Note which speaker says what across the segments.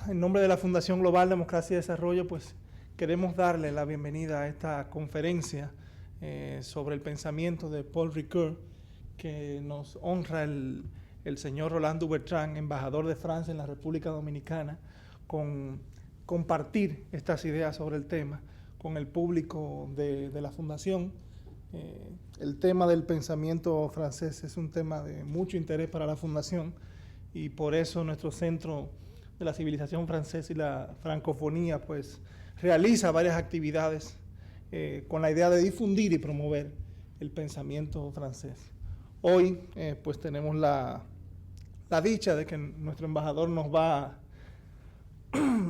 Speaker 1: en nombre de la Fundación Global Democracia y Desarrollo, pues queremos darle la bienvenida a esta conferencia sobre el pensamiento de Paul Ricoeur, que nos honra el señor Rolando Bertrand, embajador de Francia en la República Dominicana, con compartir estas ideas sobre el tema con el público de la Fundación. El tema del pensamiento francés es un tema de mucho interés para la Fundación y por eso nuestro Centro de la Civilización Francesa y la Francofonía pues realiza varias actividades con la idea de difundir y promover el pensamiento francés. Hoy pues tenemos la dicha de que nuestro embajador nos va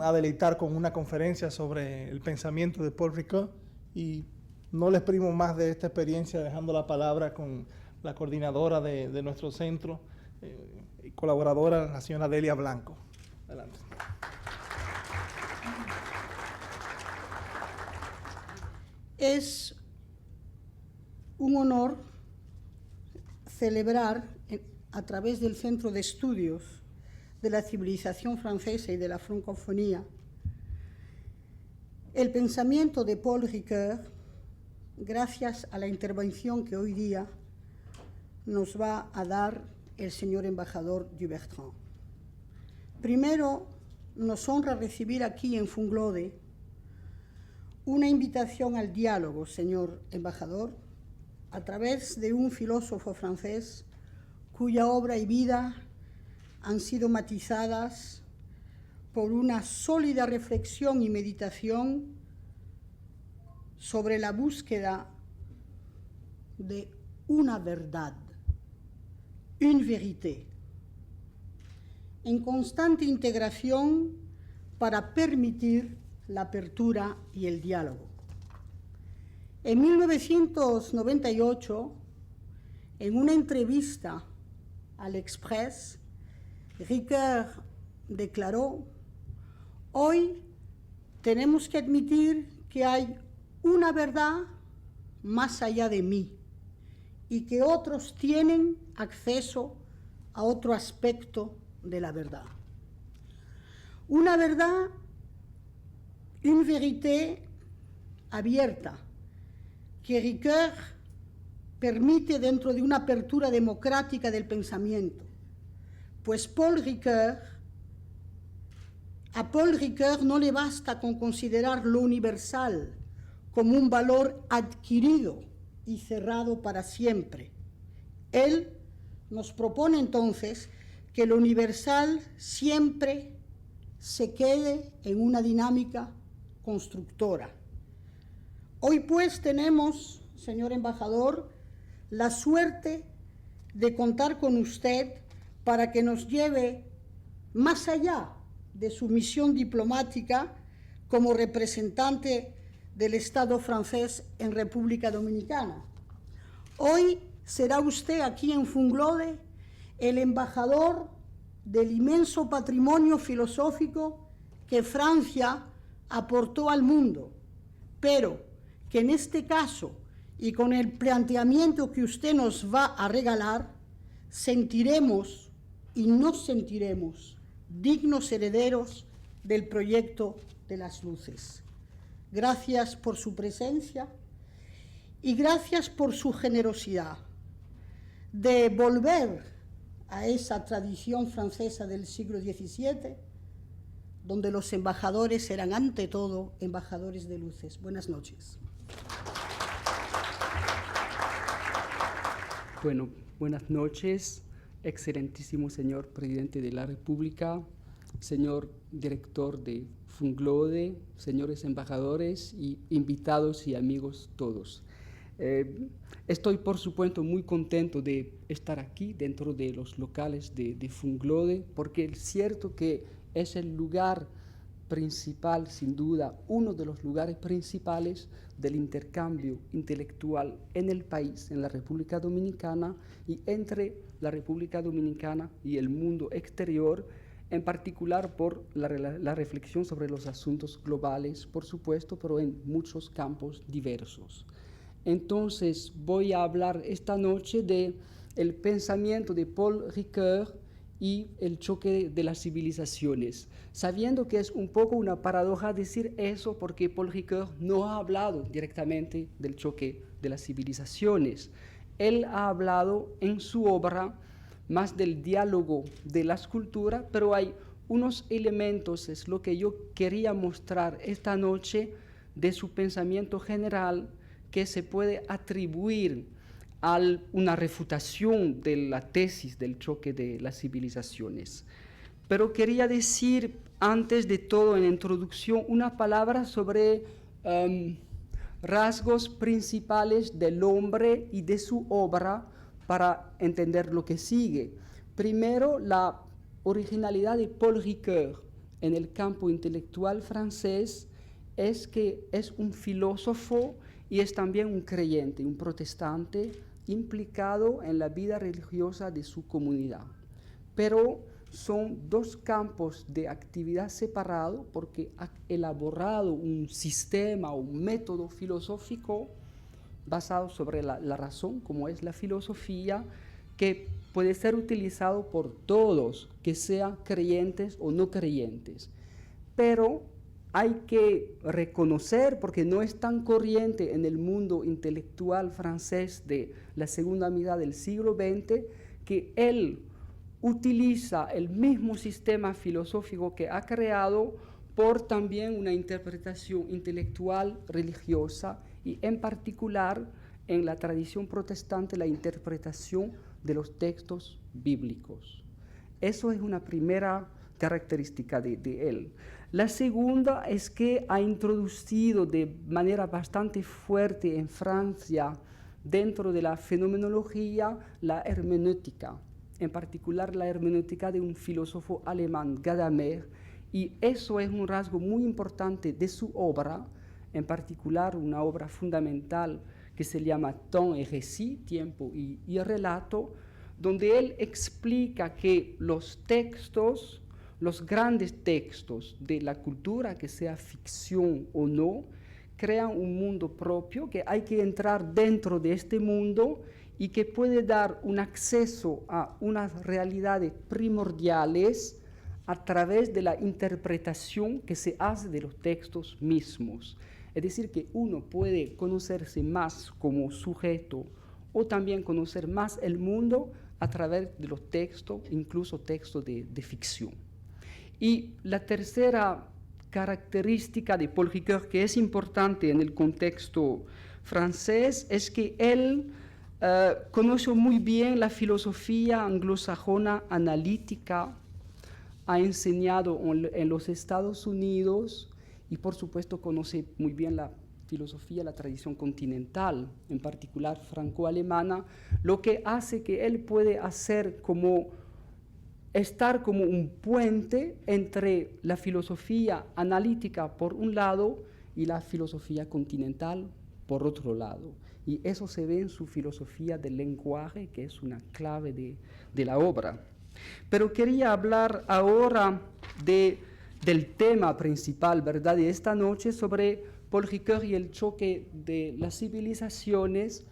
Speaker 1: a deleitar con una conferencia sobre el pensamiento de Paul Ricoeur, y no les privo más de esta experiencia dejando la palabra con la coordinadora de nuestro centro y colaboradora, la señora Delia Blanco. Adelante.
Speaker 2: Es un honor celebrar a través del Centro de Estudios de la Civilización Francesa y de la Francofonía el pensamiento de Paul Ricoeur, gracias a la intervención que hoy día nos va a dar el señor embajador du Bertrand. Primero, nos honra recibir aquí en Funglode una invitación al diálogo, señor embajador, a través de un filósofo francés cuya obra y vida han sido matizadas por una sólida reflexión y meditación sobre la búsqueda de una verdad, une vérité, en constante integración para permitir la apertura y el diálogo. En 1998, en una entrevista al Express, Ricoeur declaró: hoy tenemos que admitir que hay una verdad más allá de mí y que otros tienen acceso a otro aspecto de la verdad. Una verdad, une vérité abierta, que Ricoeur permite dentro de una apertura democrática del pensamiento, pues a Paul Ricoeur no le basta con considerar lo universal como un valor adquirido y cerrado para siempre. Él nos propone entonces que lo universal siempre se quede en una dinámica constructora. Hoy pues tenemos, señor embajador, la suerte de contar con usted para que nos lleve más allá de su misión diplomática como representante del Estado francés en República Dominicana. Hoy será usted aquí en Funglode el embajador del inmenso patrimonio filosófico que Francia aportó al mundo, pero que en este caso y con el planteamiento que usted nos va a regalar, sentiremos y nos sentiremos dignos herederos del proyecto de las luces. Gracias por su presencia y gracias por su generosidad de volver a esa tradición francesa del siglo XVII, donde los embajadores eran ante todo embajadores de luces. Buenas noches.
Speaker 3: Bueno, buenas noches, excelentísimo señor presidente de la República, señor director de Funglode, señores embajadores y invitados y amigos todos. Estoy, por supuesto, muy contento de estar aquí dentro de los locales de Funglode, porque es cierto que es el lugar principal, sin duda, uno de los lugares principales del intercambio intelectual en el país, en la República Dominicana, y entre la República Dominicana y el mundo exterior, en particular por la reflexión sobre los asuntos globales, por supuesto, pero en muchos campos diversos. Entonces, voy a hablar esta noche del pensamiento de Paul Ricoeur y el choque de las civilizaciones, sabiendo que es un poco una paradoja decir eso porque Paul Ricoeur no ha hablado directamente del choque de las civilizaciones. Él ha hablado en su obra más del diálogo de las culturas, pero hay unos elementos, es lo que yo quería mostrar esta noche, de su pensamiento general que se puede atribuir a una refutación de la tesis del choque de las civilizaciones. Pero quería decir, antes de todo, en la introducción, una palabra sobre rasgos principales del hombre y de su obra para entender lo que sigue. Primero, la originalidad de Paul Ricoeur en el campo intelectual francés es que es un filósofo y es también un creyente, un protestante implicado en la vida religiosa de su comunidad. Pero son dos campos de actividad separados porque ha elaborado un sistema o un método filosófico basado sobre la razón, como es la filosofía, que puede ser utilizado por todos, que sean creyentes o no creyentes. Pero hay que reconocer, porque no es tan corriente en el mundo intelectual francés de la segunda mitad del siglo XX, que él utiliza el mismo sistema filosófico que ha creado por también una interpretación intelectual religiosa y en particular en la tradición protestante la interpretación de los textos bíblicos. Eso es una primera característica de él. La segunda es que ha introducido de manera bastante fuerte en Francia, dentro de la fenomenología, la hermenéutica, en particular la hermenéutica de un filósofo alemán, Gadamer, y eso es un rasgo muy importante de su obra, en particular una obra fundamental que se llama Temps et Récit, tiempo y relato, donde él explica que los textos, los grandes textos de la cultura, que sea ficción o no, crean un mundo propio, que hay que entrar dentro de este mundo y que puede dar un acceso a unas realidades primordiales a través de la interpretación que se hace de los textos mismos. Es decir, que uno puede conocerse más como sujeto o también conocer más el mundo a través de los textos, incluso textos de ficción. Y la tercera característica de Paul Ricoeur, que es importante en el contexto francés, es que él conoce muy bien la filosofía anglosajona analítica, ha enseñado en los Estados Unidos y por supuesto conoce muy bien la filosofía, la tradición continental, en particular franco-alemana, lo que hace que él puede estar como un puente entre la filosofía analítica por un lado y la filosofía continental por otro lado. Y eso se ve en su filosofía del lenguaje, que es una clave de la obra. Pero quería hablar ahora del tema principal, ¿verdad?, de esta noche, sobre Paul Ricoeur y el choque de las civilizaciones,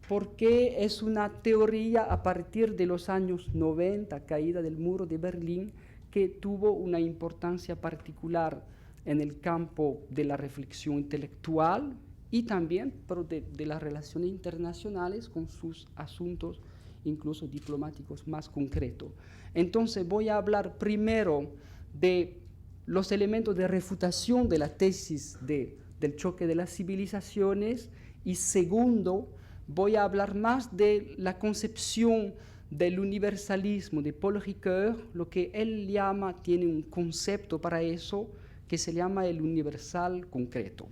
Speaker 3: porque es una teoría a partir de los años 90, caída del muro de Berlín, que tuvo una importancia particular en el campo de la reflexión intelectual y también pero de las relaciones internacionales con sus asuntos incluso diplomáticos más concretos. Entonces voy a hablar primero de los elementos de refutación de la tesis del choque de las civilizaciones y segundo, voy a hablar más de la concepción del universalismo de Paul Ricoeur, lo que él llama, tiene un concepto para eso, que se llama el universal concreto.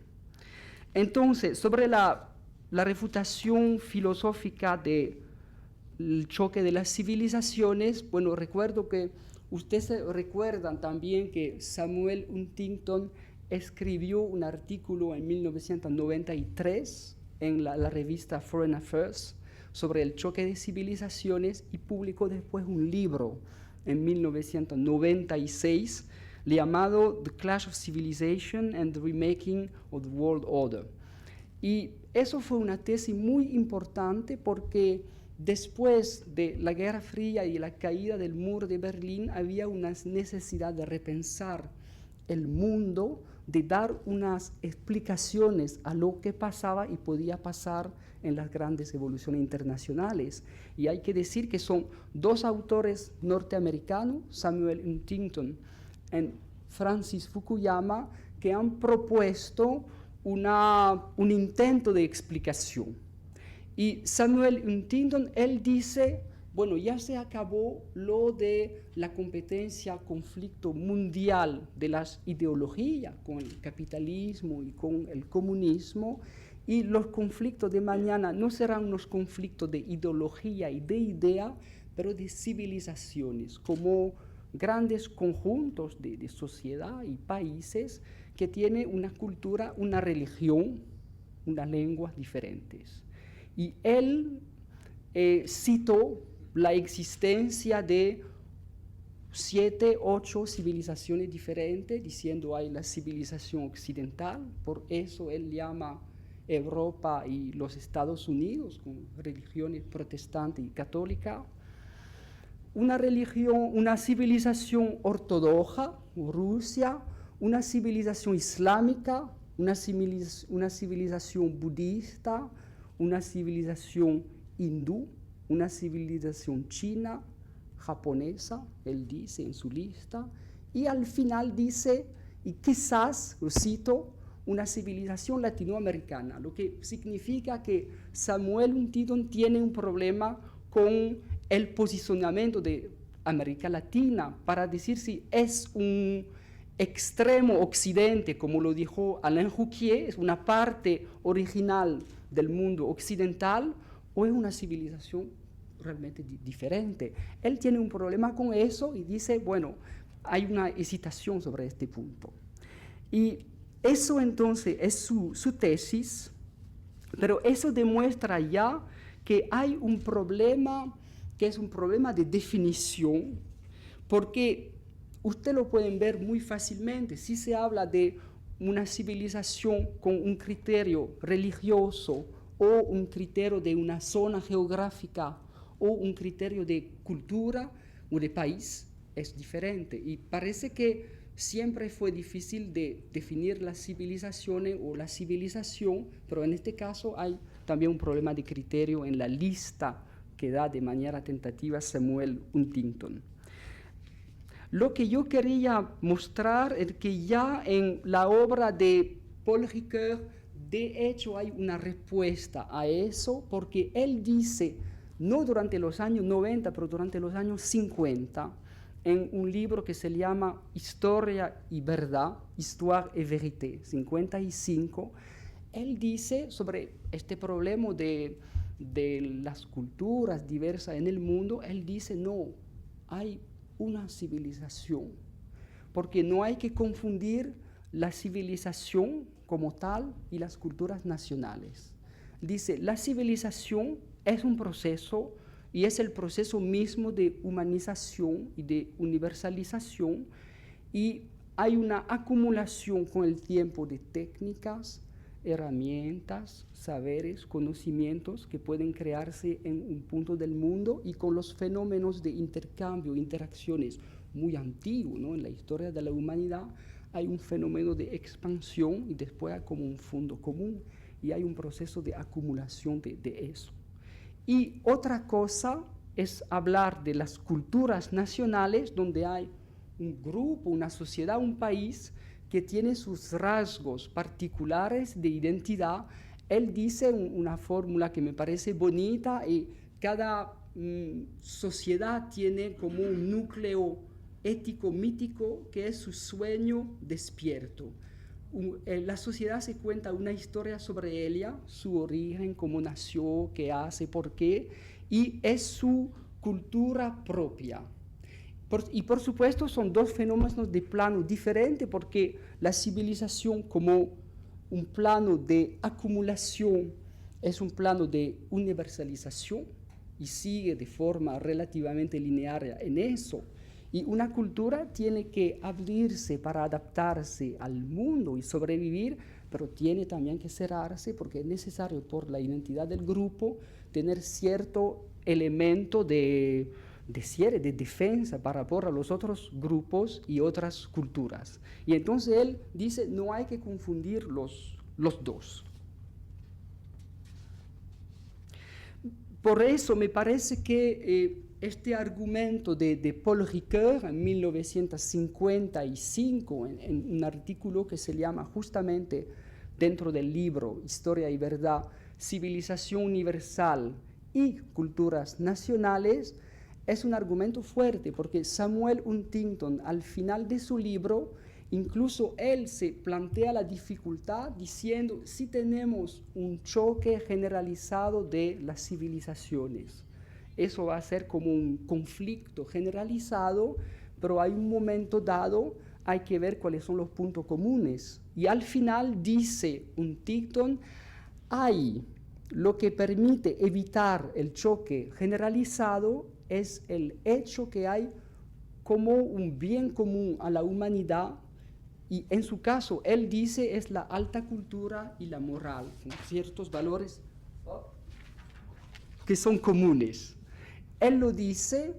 Speaker 3: Entonces, sobre la refutación filosófica del choque de las civilizaciones, bueno, recuerdo que ustedes recuerdan también que Samuel Huntington escribió un artículo en 1993 en la revista Foreign Affairs sobre el choque de civilizaciones y publicó después un libro en 1996 llamado The Clash of Civilization and the Remaking of the World Order. Y eso fue una tesis muy importante porque después de la Guerra Fría y la caída del muro de Berlín, había una necesidad de repensar el mundo, de dar unas explicaciones a lo que pasaba y podía pasar en las grandes evoluciones internacionales. Y hay que decir que son dos autores norteamericanos, Samuel Huntington y Francis Fukuyama, que han propuesto un intento de explicación. Y Samuel Huntington, él dice, bueno, ya se acabó lo de la competencia, conflicto mundial de las ideologías con el capitalismo y con el comunismo, y los conflictos de mañana no serán unos conflictos de ideología y de idea, pero de civilizaciones, como grandes conjuntos de sociedad y países que tienen una cultura, una religión, unas lenguas diferentes. Y él citó la existencia de 7, 8 civilizaciones diferentes, diciendo hay la civilización occidental, por eso él llama Europa y los Estados Unidos con religiones protestante y católica, una religión, una civilización ortodoxa, Rusia, una civilización islámica, una civilización budista, una civilización hindú, una civilización china, japonesa, él dice en su lista, y al final dice, y quizás, lo cito, una civilización latinoamericana, lo que significa que Samuel Huntington tiene un problema con el posicionamiento de América Latina para decir si es un extremo occidente, como lo dijo Alain Rouquier, es una parte original del mundo occidental, o es una civilización realmente diferente. Él tiene un problema con eso y dice, bueno, hay una hesitación sobre este punto. Y eso entonces es su tesis, pero eso demuestra ya que hay un problema que es un problema de definición, porque usted lo pueden ver muy fácilmente. Si se habla de una civilización con un criterio religioso o un criterio de una zona geográfica o un criterio de cultura o de país, es diferente. Y parece que siempre fue difícil de definir las civilizaciones o la civilización, pero en este caso hay también un problema de criterio en la lista que da de manera tentativa Samuel Huntington. Lo que yo quería mostrar es que ya en la obra de Paul Ricoeur, de hecho hay una respuesta a eso, porque él dice, no durante los años 90, pero durante los años 50, en un libro que se llama Historia y Verdad, Histoire et Vérité, 55, él dice sobre este problema de las culturas diversas en el mundo, él dice, no, hay una civilización, porque no hay que confundir la civilización como tal y las culturas nacionales. Dice, la civilización es un proceso y es el proceso mismo de humanización y de universalización, y hay una acumulación con el tiempo de técnicas, herramientas, saberes, conocimientos que pueden crearse en un punto del mundo y con los fenómenos de intercambio, interacciones muy antiguos, ¿no? En la historia de la humanidad hay un fenómeno de expansión y después hay como un fondo común y hay un proceso de acumulación de eso. Y otra cosa es hablar de las culturas nacionales, donde hay un grupo, una sociedad, un país que tiene sus rasgos particulares de identidad. Él dice una fórmula que me parece bonita, y cada sociedad tiene como un núcleo ético mítico que es su sueño despierto. La sociedad se cuenta una historia sobre ella, su origen, cómo nació, qué hace, por qué, y es su cultura propia. Y por supuesto son dos fenómenos de plano diferente, porque la civilización como un plano de acumulación es un plano de universalización y sigue de forma relativamente lineal en eso. Y una cultura tiene que abrirse para adaptarse al mundo y sobrevivir, pero tiene también que cerrarse porque es necesario por la identidad del grupo tener cierto elemento de cierre, de defensa para los otros grupos y otras culturas. Y entonces él dice, no hay que confundir los dos. Por eso me parece que este argumento de Paul Ricoeur en 1955, en un artículo que se llama justamente dentro del libro Historia y Verdad, Civilización Universal y Culturas Nacionales, es un argumento fuerte, porque Samuel Huntington, al final de su libro, incluso él se plantea la dificultad diciendo, si tenemos un choque generalizado de las civilizaciones, eso va a ser como un conflicto generalizado, pero hay un momento dado, hay que ver cuáles son los puntos comunes. Y al final dice Huntington, hay lo que permite evitar el choque generalizado es el hecho que hay como un bien común a la humanidad, y en su caso, él dice, es la alta cultura y la moral, con ciertos valores que son comunes. Él lo dice,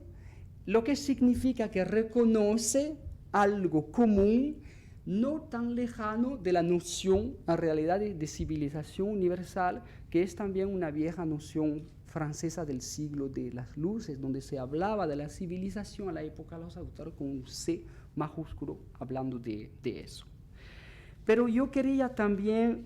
Speaker 3: lo que significa que reconoce algo común, no tan lejano de la noción, en realidad, de civilización universal, que es también una vieja noción francesa del siglo de las luces, donde se hablaba de la civilización a la época de los autores con un C majúsculo, hablando de eso. Pero yo quería también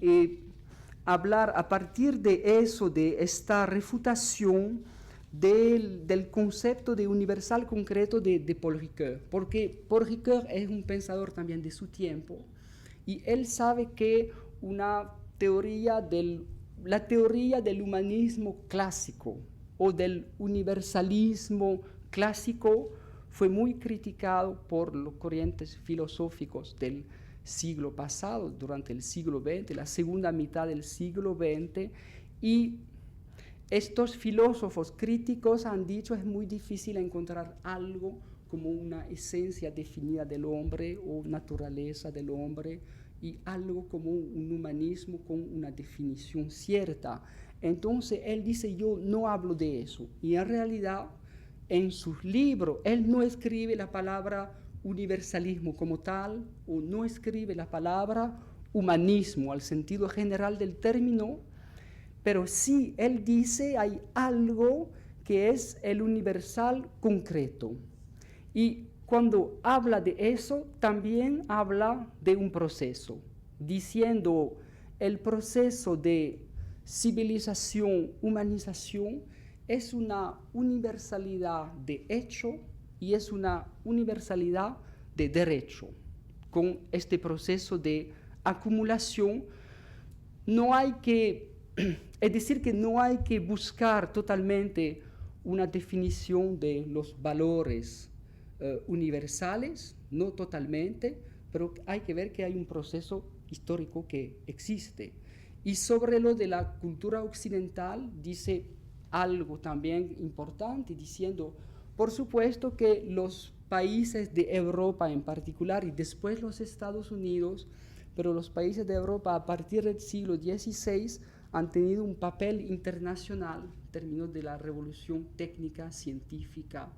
Speaker 3: hablar a partir de eso, de esta refutación del concepto de universal concreto de Paul Ricoeur, porque Paul Ricoeur es un pensador también de su tiempo, y él sabe que la teoría del humanismo clásico o del universalismo clásico fue muy criticado por los corrientes filosóficos del siglo pasado, durante el siglo XX, la segunda mitad del siglo XX, y estos filósofos críticos han dicho es muy difícil encontrar algo como una esencia definida del hombre o naturaleza del hombre, y algo como un humanismo con una definición cierta. Entonces él dice, yo no hablo de eso, y en realidad en sus libros él no escribe la palabra universalismo como tal, o no escribe la palabra humanismo al sentido general del término, pero sí él dice hay algo que es el universal concreto. Y cuando habla de eso, también habla de un proceso, diciendo el proceso de civilización, humanización, es una universalidad de hecho y es una universalidad de derecho. Con este proceso de acumulación, no hay que, es decir, que no hay que buscar totalmente una definición de los valores universales, no totalmente, pero hay que ver que hay un proceso histórico que existe. Y sobre lo de la cultura occidental dice algo también importante, diciendo, por supuesto que los países de Europa en particular y después los Estados Unidos, pero los países de Europa a partir del siglo XVI han tenido un papel internacional en términos de la revolución técnica, científica,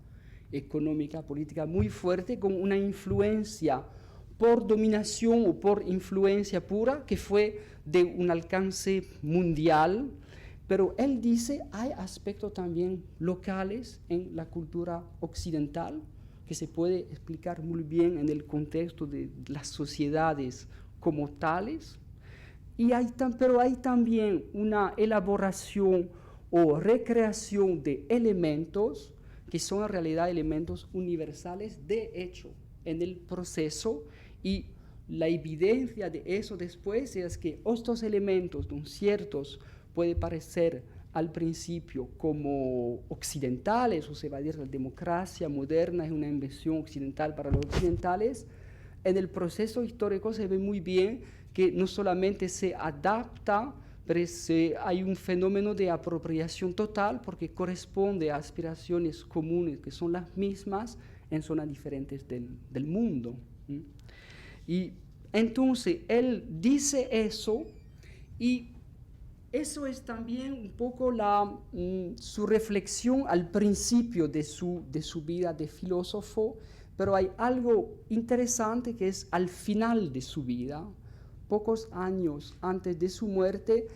Speaker 3: económica, política muy fuerte, con una influencia por dominación o por influencia pura que fue de un alcance mundial. Pero él dice, hay aspectos también locales en la cultura occidental que se puede explicar muy bien en el contexto de las sociedades como tales, pero hay también una elaboración o recreación de elementos que son en realidad elementos universales de hecho en el proceso, y la evidencia de eso después es que estos elementos, ¿no?, ciertos, puede parecer al principio como occidentales, o se va a decir la democracia moderna es una invención occidental para los occidentales. En el proceso histórico se ve muy bien que no solamente se adapta, pero hay un fenómeno de apropiación total porque corresponde a aspiraciones comunes que son las mismas en zonas diferentes del mundo. Y entonces él dice eso, y eso es también un poco su reflexión al principio de su vida de filósofo, pero hay algo interesante que es al final de su vida, pocos años antes de su muerte,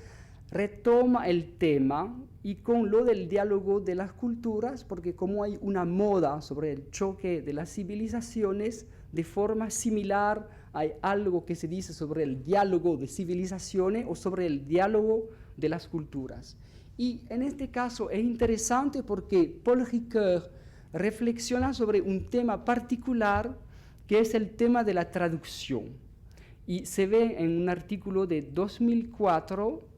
Speaker 3: retoma el tema y con lo del diálogo de las culturas, porque como hay una moda sobre el choque de las civilizaciones, de forma similar hay algo que se dice sobre el diálogo de civilizaciones o sobre el diálogo de las culturas. Y en este caso es interesante porque Paul Ricoeur reflexiona sobre un tema particular que es el tema de la traducción. Y se ve en un artículo de 2004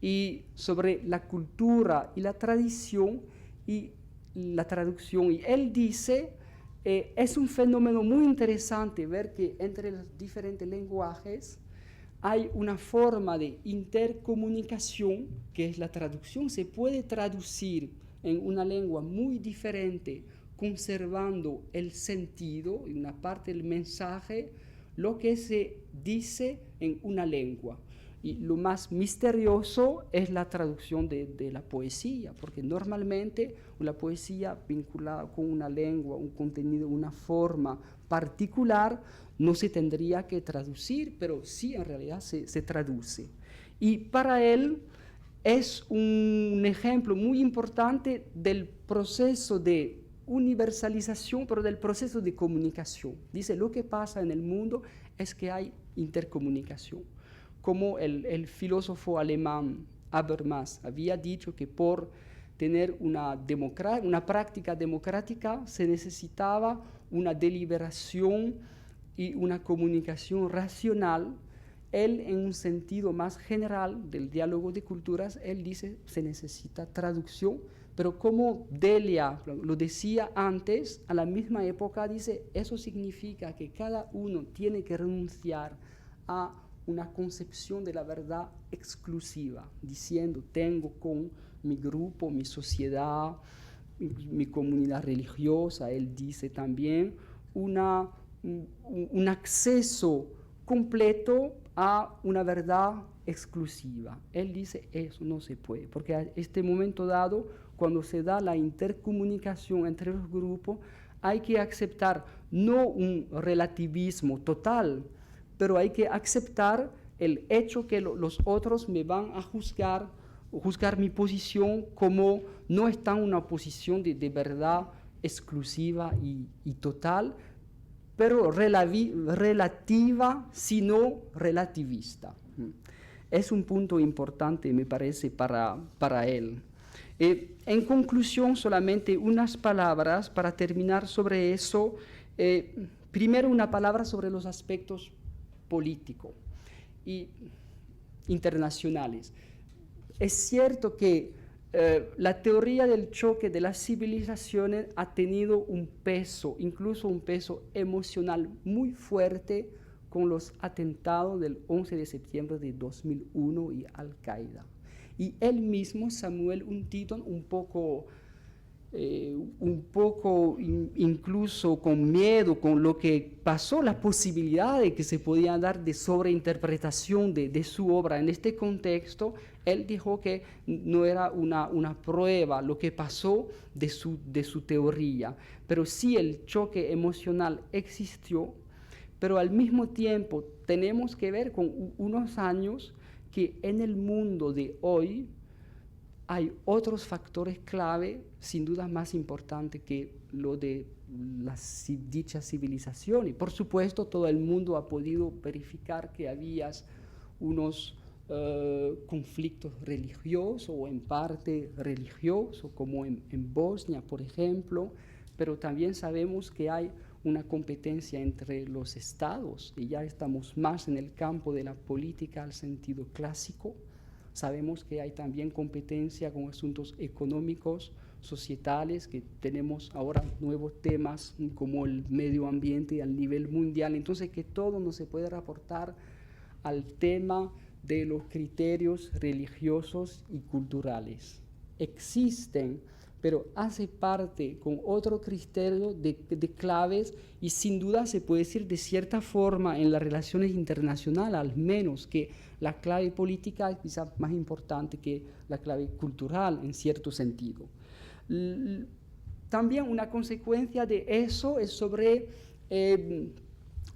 Speaker 3: y sobre la cultura y la tradición y la traducción. Y él dice, es un fenómeno muy interesante ver que entre los diferentes lenguajes hay una forma de intercomunicación, que es la traducción. Se puede traducir en una lengua muy diferente, conservando el sentido y una parte del mensaje, lo que se dice en una lengua. Y lo más misterioso es la traducción de la poesía, porque normalmente la poesía vinculada con una lengua, un contenido, una forma particular, no se tendría que traducir, pero sí en realidad se traduce. Y para él es un ejemplo muy importante del proceso de universalización, pero del proceso de comunicación. Dice, lo que pasa en el mundo es que hay intercomunicación. Como el filósofo alemán Habermas había dicho que por tener una práctica democrática se necesitaba una deliberación y una comunicación racional. Él, en un sentido más general del diálogo de culturas, él dice se necesita traducción, pero como Delia lo decía antes, a la misma época dice, eso significa que cada uno tiene que renunciar a una concepción de la verdad exclusiva, diciendo, tengo con mi grupo, mi sociedad, mi comunidad religiosa, él dice también, un acceso completo a una verdad exclusiva. Él dice, eso no se puede, porque a este momento dado, cuando se da la intercomunicación entre los grupos, hay que aceptar no un relativismo total, pero hay que aceptar el hecho que los otros me van a juzgar mi posición como no está en una posición de verdad exclusiva y total, pero relativa, sino relativista. Es un punto importante, me parece, para él. En conclusión, solamente unas palabras para terminar sobre eso. Primero, una palabra sobre los aspectos políticos y internacionales. Es cierto que la teoría del choque de las civilizaciones ha tenido un peso, incluso un peso emocional muy fuerte con los atentados del 11 de septiembre de 2001 y Al-Qaeda. Y él mismo, Samuel Huntington, un poco incluso con miedo, con lo que pasó, la posibilidad de que se podía dar de sobreinterpretación de su obra en este contexto, él dijo que no era una prueba lo que pasó de su teoría, pero sí el choque emocional existió, pero al mismo tiempo tenemos que ver con unos años que en el mundo de hoy hay otros factores clave, sin duda más importantes que lo de dicha civilización. Y por supuesto todo el mundo ha podido verificar que había unos conflictos religiosos o en parte religiosos, como en Bosnia, por ejemplo, pero también sabemos que hay una competencia entre los estados y ya estamos más en el campo de la política al sentido clásico. Sabemos que hay también competencia con asuntos económicos, societales, que tenemos ahora nuevos temas como el medio ambiente a nivel mundial. Entonces, que todo no se puede reportar al tema de los criterios religiosos y culturales. Existen, pero hace parte con otro criterio de claves y sin duda se puede decir de cierta forma en las relaciones internacionales, al menos que la clave política es quizás más importante que la clave cultural en cierto sentido. También una consecuencia de eso es sobre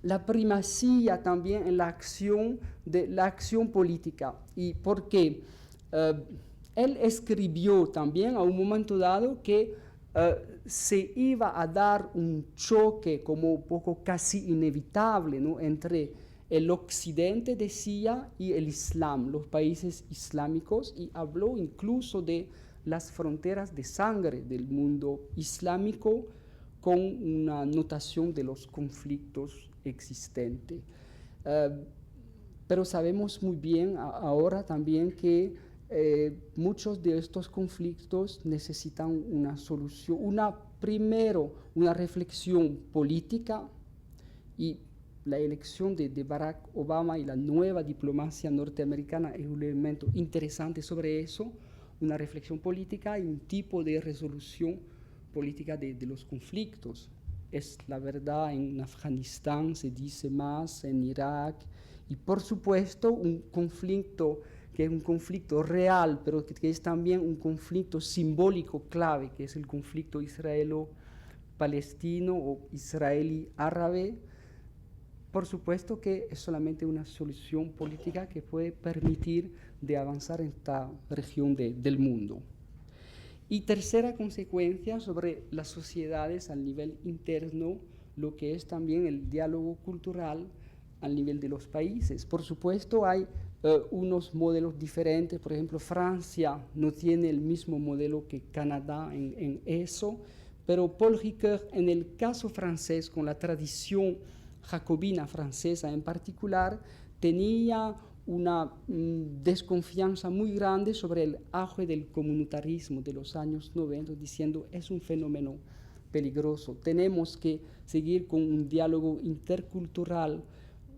Speaker 3: la primacía también en la acción política. ¿Y por qué? Él escribió también a un momento dado que se iba a dar un choque como un poco casi inevitable, ¿no?, entre el occidente, decía, y el islam, los países islámicos, y habló incluso de las fronteras de sangre del mundo islámico con una notación de los conflictos existentes. Pero sabemos muy bien ahora también que muchos de estos conflictos necesitan una solución, primero una reflexión política, y la elección de Barack Obama y la nueva diplomacia norteamericana es un elemento interesante sobre eso, una reflexión política y un tipo de resolución política de los conflictos. Es la verdad, en Afganistán se dice más, en Irak, y por supuesto un conflicto que es un conflicto real, pero que es también un conflicto simbólico clave, que es el conflicto israelo-palestino o israelí-árabe. Por supuesto que es solamente una solución política que puede permitir de avanzar en esta región del mundo. Y tercera consecuencia sobre las sociedades al nivel interno, lo que es también el diálogo cultural al nivel de los países. Por supuesto hay unos modelos diferentes, por ejemplo Francia no tiene el mismo modelo que Canadá en eso, pero Paul Ricoeur en el caso francés, con la tradición jacobina francesa en particular, tenía una desconfianza muy grande sobre el auge del comunitarismo de los años 90, diciendo es un fenómeno peligroso, tenemos que seguir con un diálogo intercultural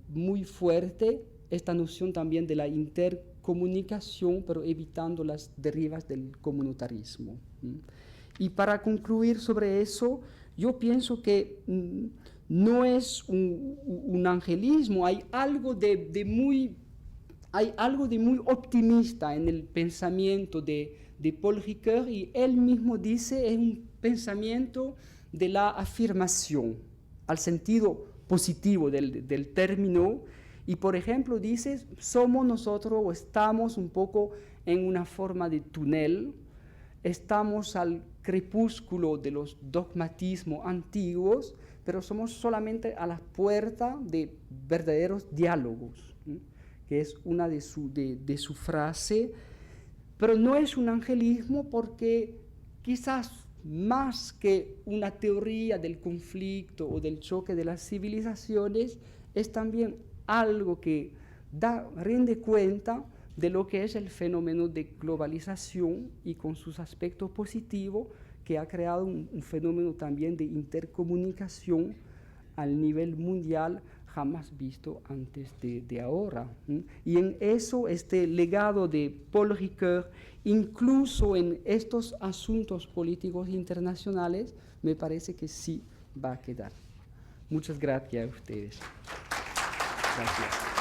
Speaker 3: muy fuerte, esta noción también de la intercomunicación, pero evitando las derivas del comunitarismo. Y para concluir sobre eso, yo pienso que no es un angelismo, hay algo de muy optimista en el pensamiento de Paul Ricoeur, y él mismo dice es un pensamiento de la afirmación, al sentido positivo del término. Y por ejemplo dice, somos nosotros o estamos un poco en una forma de túnel, estamos al crepúsculo de los dogmatismos antiguos, pero somos solamente a la puerta de verdaderos diálogos, ¿sí?, que es una de su frase, pero no es un angelismo porque quizás más que una teoría del conflicto o del choque de las civilizaciones, es también algo que rinde cuenta de lo que es el fenómeno de globalización y con sus aspectos positivos, que ha creado un fenómeno también de intercomunicación al nivel mundial jamás visto antes de ahora. Y en eso este legado de Paul Ricoeur, incluso en estos asuntos políticos internacionales, me parece que sí va a quedar. Muchas gracias a ustedes. Gracias.